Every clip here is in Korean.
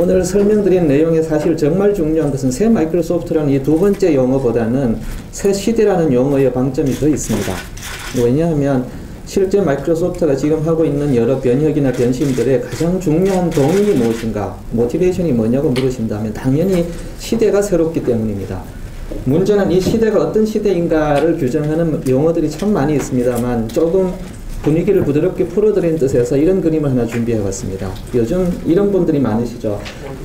오늘 설명드린 내용에 사실 정말 중요한 것은 새 마이크로소프트라는 이 두 번째 용어보다는 새 시대라는 용어의 방점이 더 있습니다. 왜냐하면 실제 마이크로소프트가 지금 하고 있는 여러 변혁이나 변심들의 가장 중요한 동인이 무엇인가, 모티베이션이 뭐냐고 물으신다면 당연히 시대가 새롭기 때문입니다. 문제는 이 시대가 어떤 시대인가를 규정하는 용어들이 참 많이 있습니다만 조금 분위기를 부드럽게 풀어드리는 뜻에서 이런 그림을 하나 준비해봤습니다. 요즘 이런 분들이 많으시죠.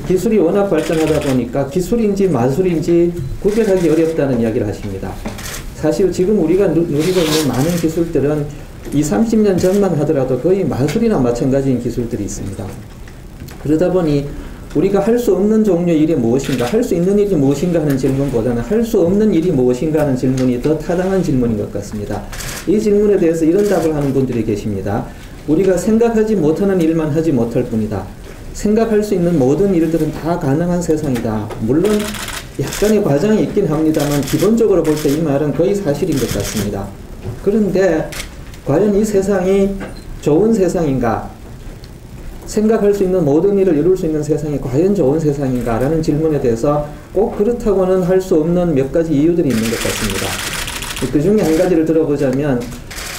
기술이 워낙 발전하다 보니까 기술인지 마술인지 구별하기 어렵다는 이야기를 하십니다. 사실 지금 우리가 누리고 있는 많은 기술들은 20, 30년 전만 하더라도 거의 마술이나 마찬가지인 기술들이 있습니다. 그러다 보니 우리가 할 수 없는 종류의 일이 무엇인가, 할 수 있는 일이 무엇인가 하는 질문보다는 할 수 없는 일이 무엇인가 하는 질문이 더 타당한 질문인 것 같습니다. 이 질문에 대해서 이런 답을 하는 분들이 계십니다. 우리가 생각하지 못하는 일만 하지 못할 뿐이다. 생각할 수 있는 모든 일들은 다 가능한 세상이다. 물론 약간의 과장이 있긴 합니다만 기본적으로 볼 때 이 말은 거의 사실인 것 같습니다. 그런데 과연 이 세상이 좋은 세상인가? 생각할 수 있는 모든 일을 이룰 수 있는 세상이 과연 좋은 세상인가? 라는 질문에 대해서 꼭 그렇다고는 할 수 없는 몇 가지 이유들이 있는 것 같습니다. 그 중에 한 가지를 들어보자면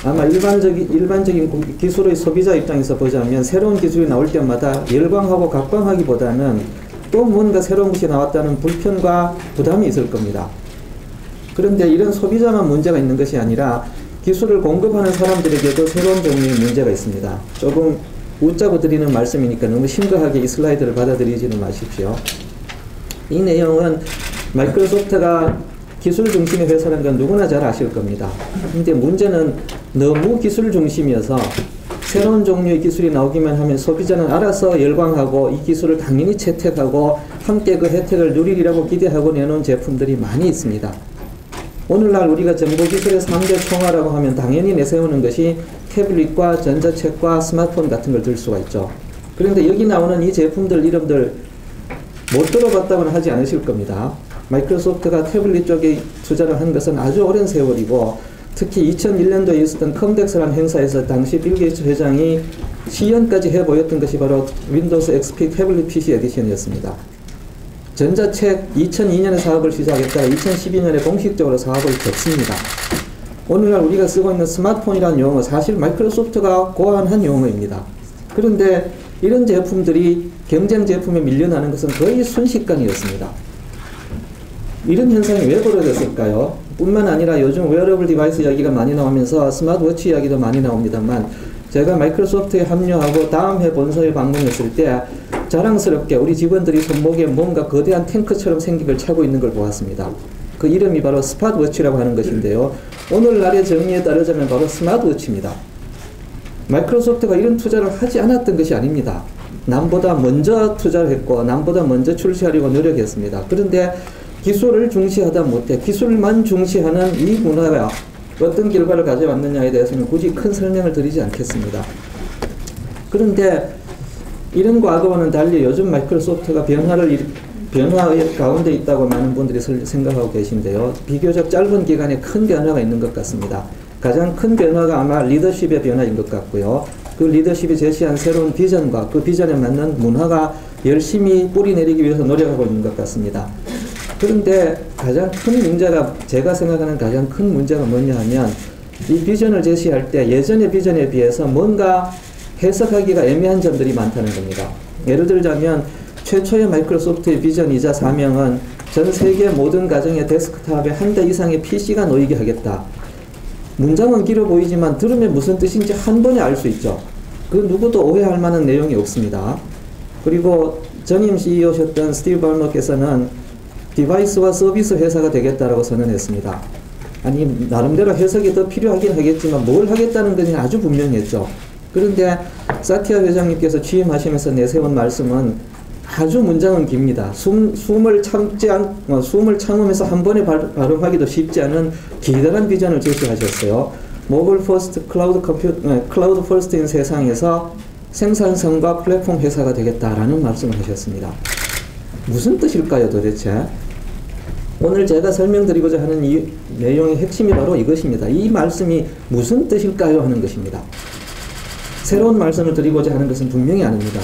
아마 일반적인 기술의 소비자 입장에서 보자면 새로운 기술이 나올 때마다 열광하고 각광하기보다는 또 뭔가 새로운 것이 나왔다는 불편과 부담이 있을 겁니다. 그런데 이런 소비자만 문제가 있는 것이 아니라 기술을 공급하는 사람들에게도 새로운 종류의 문제가 있습니다. 조금 웃자고 드리는 말씀이니까 너무 심각하게 이 슬라이드를 받아들이지는 마십시오. 이 내용은 마이크로소프트가 기술 중심의 회사라는 건 누구나 잘 아실 겁니다. 근데 문제는 너무 기술 중심이어서 새로운 종류의 기술이 나오기만 하면 소비자는 알아서 열광하고 이 기술을 당연히 채택하고 함께 그 혜택을 누리리라고 기대하고 내놓은 제품들이 많이 있습니다. 오늘날 우리가 정보기술의 3대 총화라고 하면 당연히 내세우는 것이 태블릿과 전자책과 스마트폰 같은 걸 들 수가 있죠. 그런데 여기 나오는 이 제품들 이름들 못 들어봤다고는 하지 않으실 겁니다. 마이크로소프트가 태블릿 쪽에 투자를 한 것은 아주 오랜 세월이고 특히 2001년도에 있었던 컴덱스라는 행사에서 당시 빌 게이츠 회장이 시연까지 해보였던 것이 바로 윈도우스 XP 태블릿 PC 에디션이었습니다. 전자책 2002년에 사업을 시작했다가 2012년에 공식적으로 사업을 접습니다. 오늘날 우리가 쓰고 있는 스마트폰이라는 용어 사실 마이크로소프트가 고안한 용어입니다. 그런데 이런 제품들이 경쟁 제품에 밀려나는 것은 거의 순식간이었습니다. 이런 현상이 왜 벌어졌을까요? 뿐만 아니라 요즘 웨어러블 디바이스 이야기가 많이 나오면서 스마트워치 이야기도 많이 나옵니다만 제가 마이크로소프트에 합류하고 다음 해 본사에 방문했을 때 자랑스럽게 우리 직원들이 손목에 뭔가 거대한 탱크처럼 생긴 차고 있는 걸 보았습니다. 그 이름이 바로 스마트워치라고 하는 것인데요. 오늘날의 정의에 따르자면 바로 스마트워치입니다. 마이크로소프트가 이런 투자를 하지 않았던 것이 아닙니다. 남보다 먼저 투자를 했고 남보다 먼저 출시하려고 노력했습니다. 그런데 기술을 중시하다 못해 기술만 중시하는 이 문화가 어떤 결과를 가져왔느냐에 대해서는 굳이 큰 설명을 드리지 않겠습니다. 그런데 이런 과거와는 달리 요즘 마이크로소프트가 변화의 가운데 있다고 많은 분들이 생각하고 계신데요. 비교적 짧은 기간에 큰 변화가 있는 것 같습니다. 가장 큰 변화가 아마 리더십의 변화인 것 같고요. 그 리더십이 제시한 새로운 비전과 그 비전에 맞는 문화가 열심히 뿌리내리기 위해서 노력하고 있는 것 같습니다. 그런데 가장 큰 문제가 제가 생각하는 가장 큰 문제가 뭐냐 하면 이 비전을 제시할 때 예전의 비전에 비해서 뭔가 해석하기가 애매한 점들이 많다는 겁니다. 예를 들자면 최초의 마이크로소프트의 비전이자 사명은 전 세계 모든 가정의 데스크탑에 한 대 이상의 PC가 놓이게 하겠다. 문장은 길어 보이지만 들으면 무슨 뜻인지 한 번에 알 수 있죠. 그 누구도 오해할 만한 내용이 없습니다. 그리고 전임 CEO셨던 스티브 발머께서는 디바이스와 서비스 회사가 되겠다라고 선언했습니다. 아니 나름대로 해석이 더 필요하긴 하겠지만 뭘 하겠다는 것이 아주 분명했죠. 그런데 사티아 회장님께서 취임하시면서 내세운 말씀은 아주 문장은 깁니다. 숨을 참으면서 한 번에 발음하기도 쉽지 않은 기다란 비전을 제시하셨어요. 모바일 퍼스트 클라우드 퍼스트인 세상에서 생산성과 플랫폼 회사가 되겠다라는 말씀을 하셨습니다. 무슨 뜻일까요 도대체? 오늘 제가 설명드리고자 하는 이 내용의 핵심이 바로 이것입니다. 이 말씀이 무슨 뜻일까요 하는 것입니다. 새로운 말씀을 드리고자 하는 것은 분명히 아닙니다.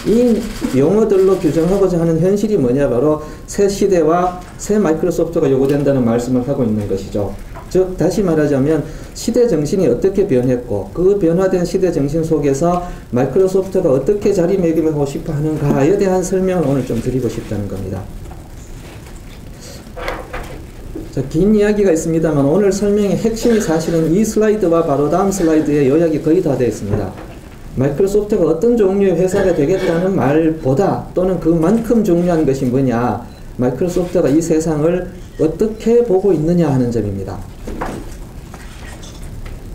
이 용어들로 규정하고자 하는 현실이 뭐냐, 바로 새 시대와 새 마이크로소프트가 요구된다는 말씀을 하고 있는 것이죠. 즉 다시 말하자면 시대 정신이 어떻게 변했고 그 변화된 시대 정신 속에서 마이크로소프트가 어떻게 자리매김하고 싶어 하는가에 대한 설명을 오늘 좀 드리고 싶다는 겁니다. 자, 긴 이야기가 있습니다만 오늘 설명의 핵심이 사실은 이 슬라이드와 바로 다음 슬라이드에 요약이 거의 다 되어 있습니다. 마이크로소프트가 어떤 종류의 회사가 되겠다는 말보다 또는 그만큼 중요한 것이 뭐냐, 마이크로소프트가 이 세상을 어떻게 보고 있느냐 하는 점입니다.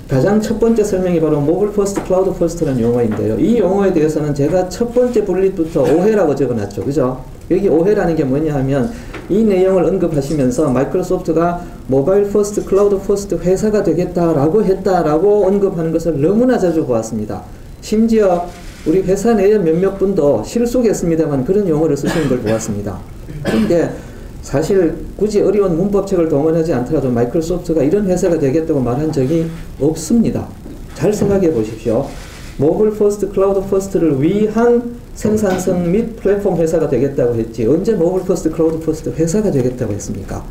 가장 첫 번째 설명이 바로 모빌 퍼스트, 클라우드 퍼스트라는 용어인데요. 이 용어에 대해서는 제가 첫 번째 분릿부터 오해라고 적어놨죠. 그죠? 여기 오해라는 게 뭐냐 하면 이 내용을 언급하시면서 마이크로소프트가 모바일 퍼스트, 클라우드 퍼스트 회사가 되겠다라고 했다라고 언급하는 것을 너무나 자주 보았습니다. 심지어 우리 회사 내에 몇몇 분도 실수겠습니다만 그런 용어를 쓰시는 걸 보았습니다. 그런데 사실 굳이 어려운 문법책을 동원하지 않더라도 마이크로소프트가 이런 회사가 되겠다고 말한 적이 없습니다. 잘 생각해 보십시오. 모빌 퍼스트, 클라우드 퍼스트를 위한 생산성 및 플랫폼 회사가 되겠다고 했지 언제 모빌 퍼스트, 클라우드 퍼스트 회사가 되겠다고 했습니까?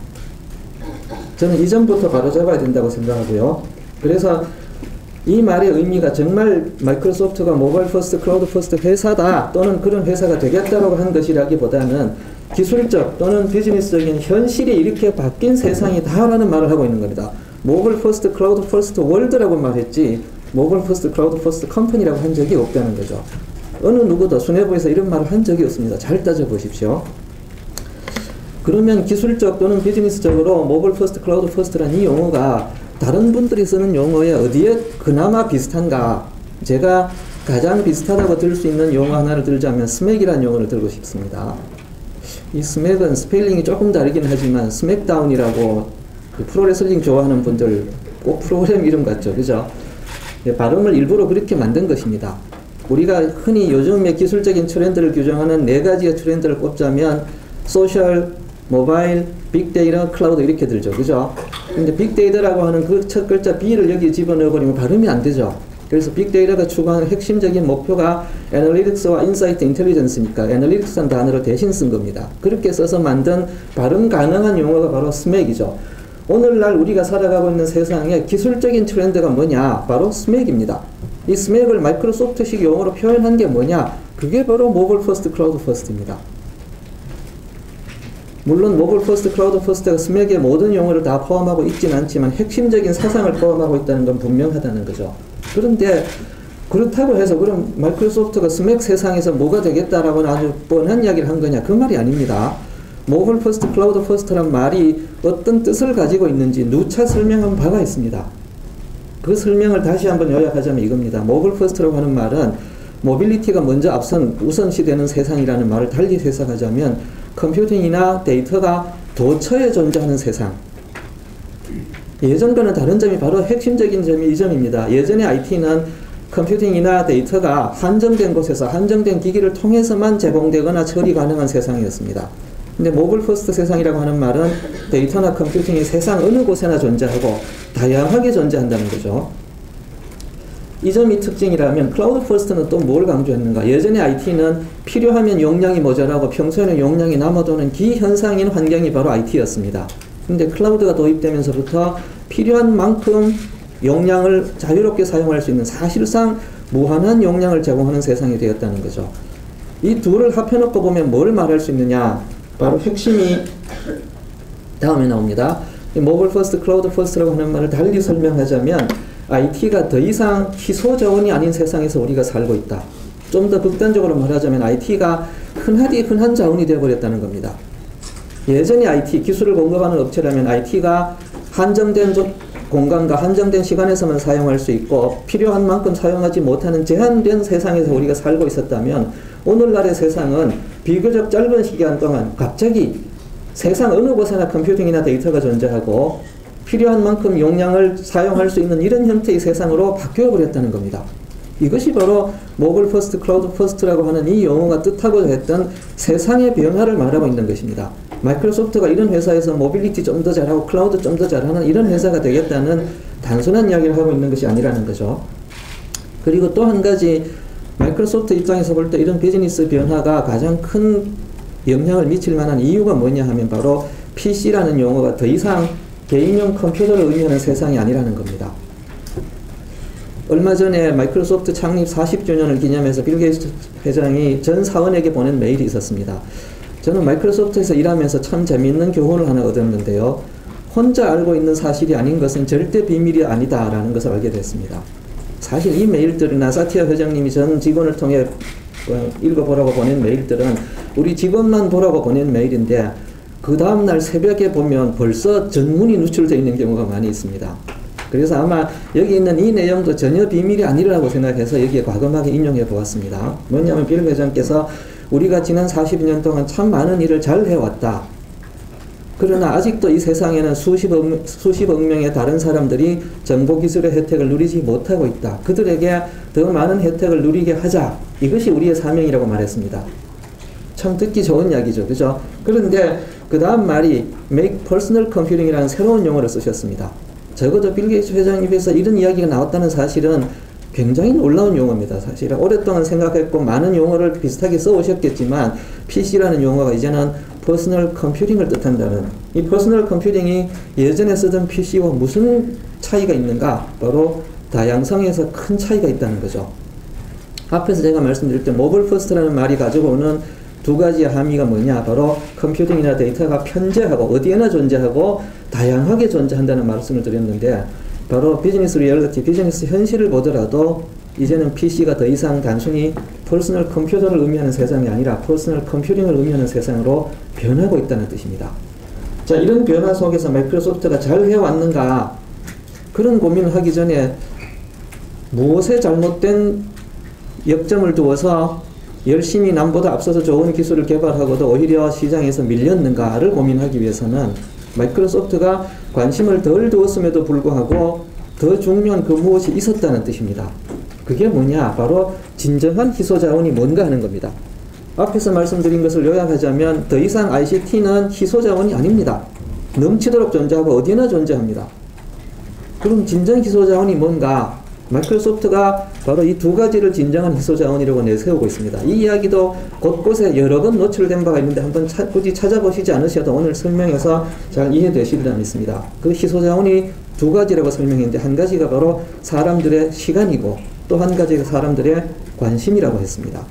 저는 이전부터 바로잡아야 된다고 생각하고요. 그래서 이 말의 의미가 정말 마이크로소프트가 모바일 퍼스트, 클라우드 퍼스트 회사다 또는 그런 회사가 되겠다고 한 것이라기보다는 기술적 또는 비즈니스적인 현실이 이렇게 바뀐 세상이다라는 말을 하고 있는 겁니다. 모바일 퍼스트, 클라우드 퍼스트 월드라고 말했지 모바일 퍼스트, 클라우드 퍼스트 컴퍼니라고 한 적이 없다는 거죠. 어느 누구도 수뇌부에서 이런 말을 한 적이 없습니다. 잘 따져보십시오. 그러면 기술적 또는 비즈니스적으로 모바일 퍼스트, 클라우드 퍼스트라는 이 용어가 다른 분들이 쓰는 용어에 어디에 그나마 비슷한가? 제가 가장 비슷하다고 들 수 있는 용어 하나를 들자면 스맥이라는 용어를 들고 싶습니다. 이 스맥은 스펠링이 조금 다르긴 하지만 스맥다운이라고 그 프로레슬링 좋아하는 분들 꼭 프로그램 이름 같죠, 그죠? 발음을 일부러 그렇게 만든 것입니다. 우리가 흔히 요즘의 기술적인 트렌드를 규정하는 4가지의 트렌드를 꼽자면 소셜, 모바일, 빅데이터, 클라우드 이렇게 들죠, 그죠? 근데 빅데이터라고 하는 그 첫 글자 B를 여기 집어넣어버리면 발음이 안 되죠. 그래서 빅데이터가 추구하는 핵심적인 목표가 애널리틱스와 인사이트 인텔리전스니까 애널리틱스라는 단어를 대신 쓴 겁니다. 그렇게 써서 만든 발음 가능한 용어가 바로 스맥이죠. 오늘날 우리가 살아가고 있는 세상에 기술적인 트렌드가 뭐냐? 바로 스맥입니다. 이 스맥을 마이크로소프트식 용어로 표현한 게 뭐냐? 그게 바로 모빌 퍼스트, 클라우드 퍼스트입니다. 물론 모빌 퍼스트, 클라우드 퍼스트가 스맥의 모든 용어를 다 포함하고 있지는 않지만 핵심적인 사상을 포함하고 있다는 건 분명하다는 거죠. 그런데 그렇다고 해서 그럼 마이크로소프트가 스맥 세상에서 뭐가 되겠다라고는 아주 뻔한 이야기를 한 거냐? 그 말이 아닙니다. 모빌 퍼스트, 클라우드 퍼스트란 말이 어떤 뜻을 가지고 있는지 누차 설명한 바가 있습니다. 그 설명을 다시 한번 요약하자면 이겁니다. 모빌 퍼스트라고 하는 말은 모빌리티가 먼저 앞선 우선시되는 세상이라는 말을 달리 해석하자면 컴퓨팅이나 데이터가 도처에 존재하는 세상. 예전과는 다른 점이 바로 핵심적인 점이 이 점입니다. 예전의 IT는 컴퓨팅이나 데이터가 한정된 곳에서 한정된 기기를 통해서만 제공되거나 처리 가능한 세상이었습니다. 근데 모빌 퍼스트 세상이라고 하는 말은 데이터나 컴퓨팅이 세상 어느 곳에나 존재하고 다양하게 존재한다는 거죠. 이 점이 특징이라면 클라우드 퍼스트는 또 뭘 강조했는가? 예전의 IT는 필요하면 용량이 모자라고 평소에는 용량이 남아도는 기현상인 환경이 바로 IT였습니다. 근데 클라우드가 도입되면서부터 필요한 만큼 용량을 자유롭게 사용할 수 있는 사실상 무한한 용량을 제공하는 세상이 되었다는 거죠. 이 둘을 합해놓고 보면 뭘 말할 수 있느냐? 바로 핵심이 다음에 나옵니다. 모빌 퍼스트, 클라우드 퍼스트라고 하는 말을 달리 설명하자면 IT가 더 이상 희소 자원이 아닌 세상에서 우리가 살고 있다. 좀 더 극단적으로 말하자면 IT가 흔한 자원이 되어버렸다는 겁니다. 예전에 IT, 기술을 공급하는 업체라면 IT가 한정된 공간과 한정된 시간에서만 사용할 수 있고 필요한 만큼 사용하지 못하는 제한된 세상에서 우리가 살고 있었다면 오늘날의 세상은 비교적 짧은 시간 동안 갑자기 세상 어느 곳에나 컴퓨팅이나 데이터가 존재하고 필요한 만큼 용량을 사용할 수 있는 이런 형태의 세상으로 바뀌어버렸다는 겁니다. 이것이 바로 모빌 퍼스트, 클라우드 퍼스트라고 하는 이 용어가 뜻하고자 했던 세상의 변화를 말하고 있는 것입니다. 마이크로소프트가 이런 회사에서 모빌리티 좀 더 잘하고 클라우드 좀 더 잘하는 이런 회사가 되겠다는 단순한 이야기를 하고 있는 것이 아니라는 거죠. 그리고 또 한 가지 마이크로소프트 입장에서 볼 때 이런 비즈니스 변화가 가장 큰 영향을 미칠 만한 이유가 뭐냐 하면 바로 PC라는 용어가 더 이상 개인용 컴퓨터를 의미하는 세상이 아니라는 겁니다. 얼마 전에 마이크로소프트 창립 40주년을 기념해서 빌 게이츠 회장이 전 사원에게 보낸 메일이 있었습니다. 저는 마이크로소프트에서 일하면서 참 재미있는 교훈을 하나 얻었는데요. 혼자 알고 있는 사실이 아닌 것은 절대 비밀이 아니다라는 것을 알게 됐습니다. 사실 이 메일들이나 사티아 회장님이 전 직원을 통해 읽어보라고 보낸 메일들은 우리 직원만 보라고 보낸 메일인데 그 다음날 새벽에 보면 벌써 전문이 누출되어 있는 경우가 많이 있습니다. 그래서 아마 여기 있는 이 내용도 전혀 비밀이 아니라고 생각해서 여기에 과감하게 인용해 보았습니다. 뭐냐면 빌 회장께서 우리가 지난 40년 동안 참 많은 일을 잘 해왔다. 그러나 아직도 이 세상에는 수십억 명의 다른 사람들이 정보기술의 혜택을 누리지 못하고 있다. 그들에게 더 많은 혜택을 누리게 하자. 이것이 우리의 사명이라고 말했습니다. 참 듣기 좋은 이야기죠. 그죠? 그런데 그 다음 말이 Make Personal Computing이라는 새로운 용어를 쓰셨습니다. 적어도 빌 게이츠 회장 입에서 이런 이야기가 나왔다는 사실은 굉장히 놀라운 용어입니다. 사실은 오랫동안 생각했고 많은 용어를 비슷하게 써오셨겠지만 PC라는 용어가 이제는 퍼스널 컴퓨팅을 뜻한다는, 이 퍼스널 컴퓨팅이 예전에 쓰던 PC와 무슨 차이가 있는가? 바로 다양성에서 큰 차이가 있다는 거죠. 앞에서 제가 말씀드릴 때 모바일 퍼스트라는 말이 가지고 오는 두 가지의 함의가 뭐냐? 바로 컴퓨팅이나 데이터가 편재하고 어디에나 존재하고 다양하게 존재한다는 말씀을 드렸는데, 바로 비즈니스 리얼리티, 비즈니스 현실을 보더라도 이제는 PC가 더 이상 단순히 퍼스널 컴퓨터를 의미하는 세상이 아니라 퍼스널 컴퓨팅을 의미하는 세상으로 변하고 있다는 뜻입니다. 자, 이런 변화 속에서 마이크로소프트가 잘 해왔는가? 그런 고민을 하기 전에 무엇에 잘못된 역점을 두어서 열심히 남보다 앞서서 좋은 기술을 개발하고도 오히려 시장에서 밀렸는가를 고민하기 위해서는 마이크로소프트가 관심을 덜 두었음에도 불구하고 더 중요한 그 무엇이 있었다는 뜻입니다. 그게 뭐냐? 바로 진정한 희소자원이 뭔가 하는 겁니다. 앞에서 말씀드린 것을 요약하자면 더 이상 ICT는 희소자원이 아닙니다. 넘치도록 존재하고 어디나 존재합니다. 그럼 진정 희소자원이 뭔가? 마이크로소프트가 바로 이 두 가지를 진정한 희소자원이라고 내세우고 있습니다. 이 이야기도 곳곳에 여러 번 노출된 바가 있는데 한번 굳이 찾아보시지 않으셔도 오늘 설명해서 잘 이해되시리라 믿습니다. 그 희소자원이 두 가지라고 설명했는데 한 가지가 바로 사람들의 시간이고 또 한 가지가 사람들의 관심이라고 했습니다.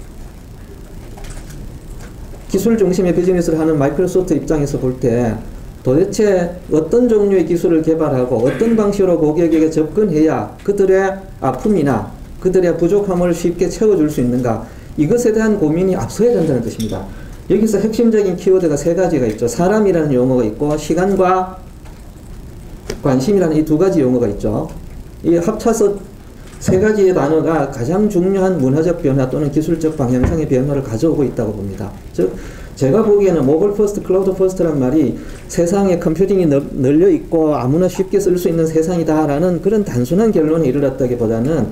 기술 중심의 비즈니스를 하는 마이크로소프트 입장에서 볼 때 도대체 어떤 종류의 기술을 개발하고 어떤 방식으로 고객에게 접근해야 그들의 아픔이나 그들의 부족함을 쉽게 채워줄 수 있는가, 이것에 대한 고민이 앞서야 된다는 뜻입니다. 여기서 핵심적인 키워드가 세 가지가 있죠. 사람이라는 용어가 있고 시간과 관심이라는 이 두 가지 용어가 있죠. 이 합쳐서 세 가지의 단어가 가장 중요한 문화적 변화 또는 기술적 방향성의 변화를 가져오고 있다고 봅니다. 즉 제가 보기에는 모바일 퍼스트, 클라우드 퍼스트란 말이 세상에 컴퓨팅이 널려 있고 아무나 쉽게 쓸 수 있는 세상이다라는 그런 단순한 결론에 이르렀다기보다는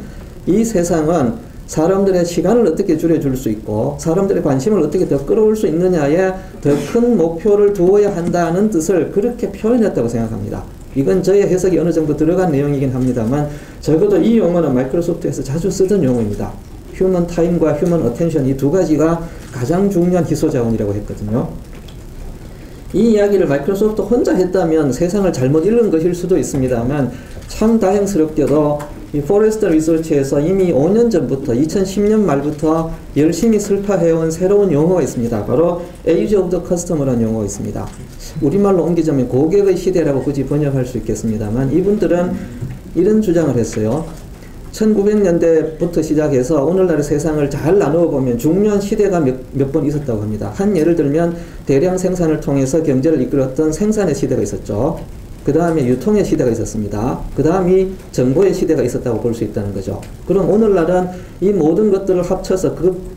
이 세상은 사람들의 시간을 어떻게 줄여줄 수 있고 사람들의 관심을 어떻게 더 끌어올 수 있느냐에 더 큰 목표를 두어야 한다는 뜻을 그렇게 표현했다고 생각합니다. 이건 저의 해석이 어느 정도 들어간 내용이긴 합니다만 적어도 이 용어는 마이크로소프트에서 자주 쓰던 용어입니다. 휴먼 타임과 휴먼 어텐션, 이 두 가지가 가장 중요한 희소자원이라고 했거든요. 이 이야기를 마이크로소프트 혼자 했다면 세상을 잘못 읽은 것일 수도 있습니다만 참 다행스럽게도 이 포레스터 리서치에서 이미 5년 전부터 2010년 말부터 열심히 설파해온 새로운 용어가 있습니다. 바로 Age of the Customer라는 용어가 있습니다. 우리말로 옮기자면 고객의 시대라고 굳이 번역할 수 있겠습니다만 이분들은 이런 주장을 했어요. 1900년대부터 시작해서 오늘날의 세상을 잘 나누어 보면 중요한 시대가 몇 번 있었다고 합니다. 한 예를 들면 대량 생산을 통해서 경제를 이끌었던 생산의 시대가 있었죠. 그 다음에 유통의 시대가 있었습니다. 그 다음이 정보의 시대가 있었다고 볼 수 있다는 거죠. 그럼 오늘날은 이 모든 것들을 합쳐서 그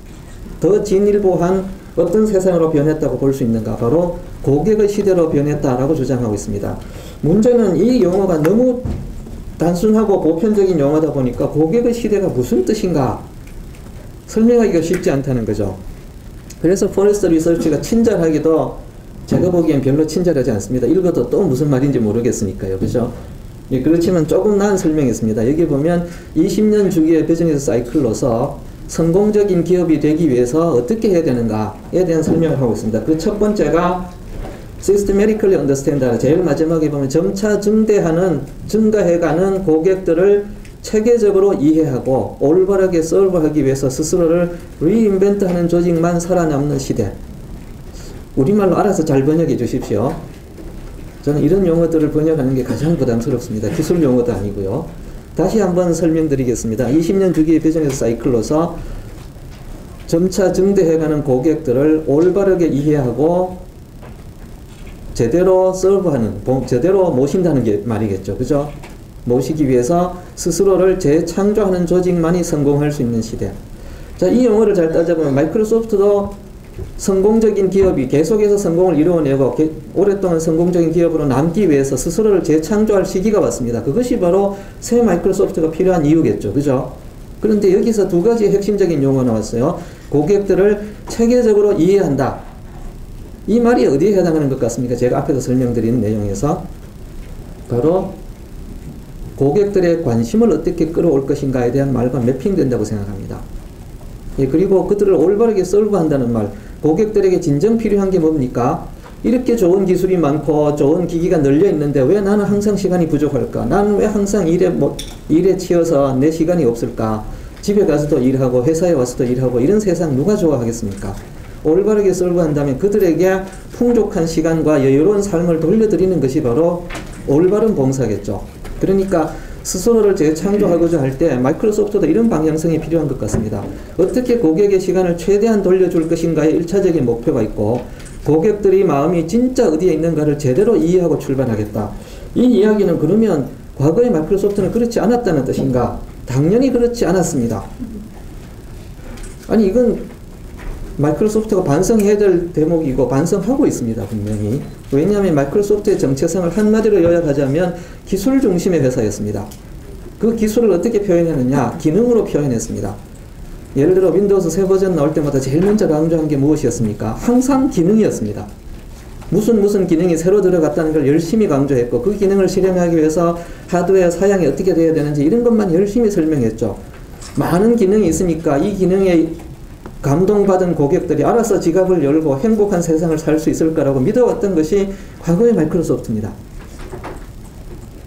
더 진일보한 어떤 세상으로 변했다고 볼 수 있는가? 바로 고객의 시대로 변했다라고 주장하고 있습니다. 문제는 이 용어가 너무 단순하고 보편적인 용어다 보니까 고객의 시대가 무슨 뜻인가 설명하기가 쉽지 않다는 거죠. 그래서 포레스터 리서치가 친절하기도 제가 보기엔 별로 친절하지 않습니다. 읽어도 또 무슨 말인지 모르겠으니까요. 그죠? 예, 그렇지만 조금 나은 설명이 있습니다. 여기 보면 20년 주기의 비즈니스 사이클로서 성공적인 기업이 되기 위해서 어떻게 해야 되는가에 대한 설명을 하고 있습니다. 그 첫 번째가 systematically understand. 제일 마지막에 보면 점차 증가해가는 고객들을 체계적으로 이해하고 올바르게 서브하기 위해서 스스로를 리인벤트하는 조직만 살아남는 시대. 우리말로 알아서 잘 번역해 주십시오. 저는 이런 용어들을 번역하는 게 가장 부담스럽습니다. 기술 용어도 아니고요. 다시 한번 설명드리겠습니다. 20년 주기의 비즈니스 사이클로서 점차 증대해가는 고객들을 올바르게 이해하고 제대로 서브하는, 제대로 모신다는 게 말이겠죠. 그죠? 모시기 위해서 스스로를 재창조하는 조직만이 성공할 수 있는 시대. 자, 이 용어를 잘 따져보면 마이크로소프트도 성공적인 기업이 계속해서 성공을 이루어내고 오랫동안 성공적인 기업으로 남기 위해서 스스로를 재창조할 시기가 왔습니다. 그것이 바로 새 마이크로소프트가 필요한 이유겠죠. 그죠? 그런데 여기서 두 가지 핵심적인 용어 나왔어요. 고객들을 체계적으로 이해한다. 이 말이 어디에 해당하는 것 같습니까? 제가 앞에서 설명드린 내용에서 바로 고객들의 관심을 어떻게 끌어올 것인가에 대한 말과 매핑된다고 생각합니다. 예, 그리고 그들을 올바르게 서브한다는 말, 고객들에게 진정 필요한 게 뭡니까? 이렇게 좋은 기술이 많고 좋은 기기가 널려 있는데 왜 나는 항상 시간이 부족할까? 나는 왜 항상 일에 치여서 내 시간이 없을까? 집에 가서도 일하고 회사에 와서도 일하고 이런 세상 누가 좋아하겠습니까? 올바르게 서브한다면 그들에게 풍족한 시간과 여유로운 삶을 돌려드리는 것이 바로 올바른 봉사겠죠. 그러니까 스스로를 재창조하고자 할 때 마이크로소프트도 이런 방향성이 필요한 것 같습니다. 어떻게 고객의 시간을 최대한 돌려줄 것인가의 1차적인 목표가 있고 고객들의 마음이 진짜 어디에 있는가를 제대로 이해하고 출발하겠다. 이 이야기는 그러면 과거의 마이크로소프트는 그렇지 않았다는 뜻인가? 당연히 그렇지 않았습니다. 아니 이건 마이크로소프트가 반성해야 될 대목이고 반성하고 있습니다. 분명히. 왜냐하면 마이크로소프트의 정체성을 한마디로 요약하자면 기술 중심의 회사였습니다. 그 기술을 어떻게 표현했느냐? 기능으로 표현했습니다. 예를 들어 윈도우스 새 버전 나올 때마다 제일 먼저 강조한 게 무엇이었습니까? 항상 기능이었습니다. 무슨 기능이 새로 들어갔다는 걸 열심히 강조했고 그 기능을 실행하기 위해서 하드웨어 사양이 어떻게 돼야 되는지 이런 것만 열심히 설명했죠. 많은 기능이 있으니까 이 기능에 감동받은 고객들이 알아서 지갑을 열고 행복한 세상을 살 수 있을 거라고 믿어왔던 것이 과거의 마이크로소프트입니다.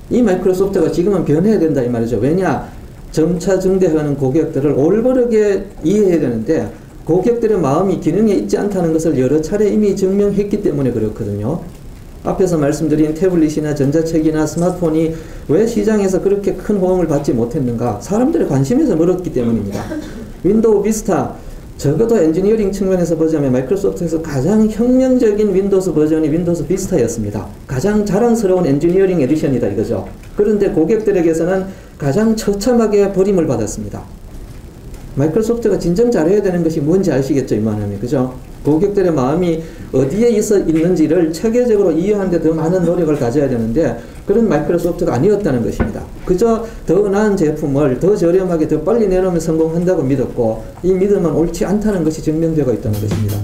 이 마이크로소프트가 지금은 변해야 된다 이 말이죠. 왜냐? 점차 증대하는 고객들을 올바르게 이해해야 되는데 고객들의 마음이 기능에 있지 않다는 것을 여러 차례 이미 증명했기 때문에 그렇거든요. 앞에서 말씀드린 태블릿이나 전자책이나 스마트폰이 왜 시장에서 그렇게 큰 호응을 받지 못했는가? 사람들의 관심에서 멀었기 때문입니다. 윈도우 비스타 적어도 엔지니어링 측면에서 보자면 마이크로소프트에서 가장 혁명적인 윈도우스 버전이 윈도우스 비스타였습니다. 가장 자랑스러운 엔지니어링 에디션이다 이거죠. 그런데 고객들에게서는 가장 처참하게 버림을 받았습니다. 마이크로소프트가 진정 잘해야 되는 것이 뭔지 아시겠죠, 이만하면. 그죠? 고객들의 마음이 어디에 있는지를 체계적으로 이해하는 데 더 많은 노력을 가져야 되는데 그런 마이크로소프트가 아니었다는 것입니다. 그저 더 나은 제품을 더 저렴하게 더 빨리 내놓으면 성공한다고 믿었고 이 믿음은 옳지 않다는 것이 증명되고 있다는 것입니다.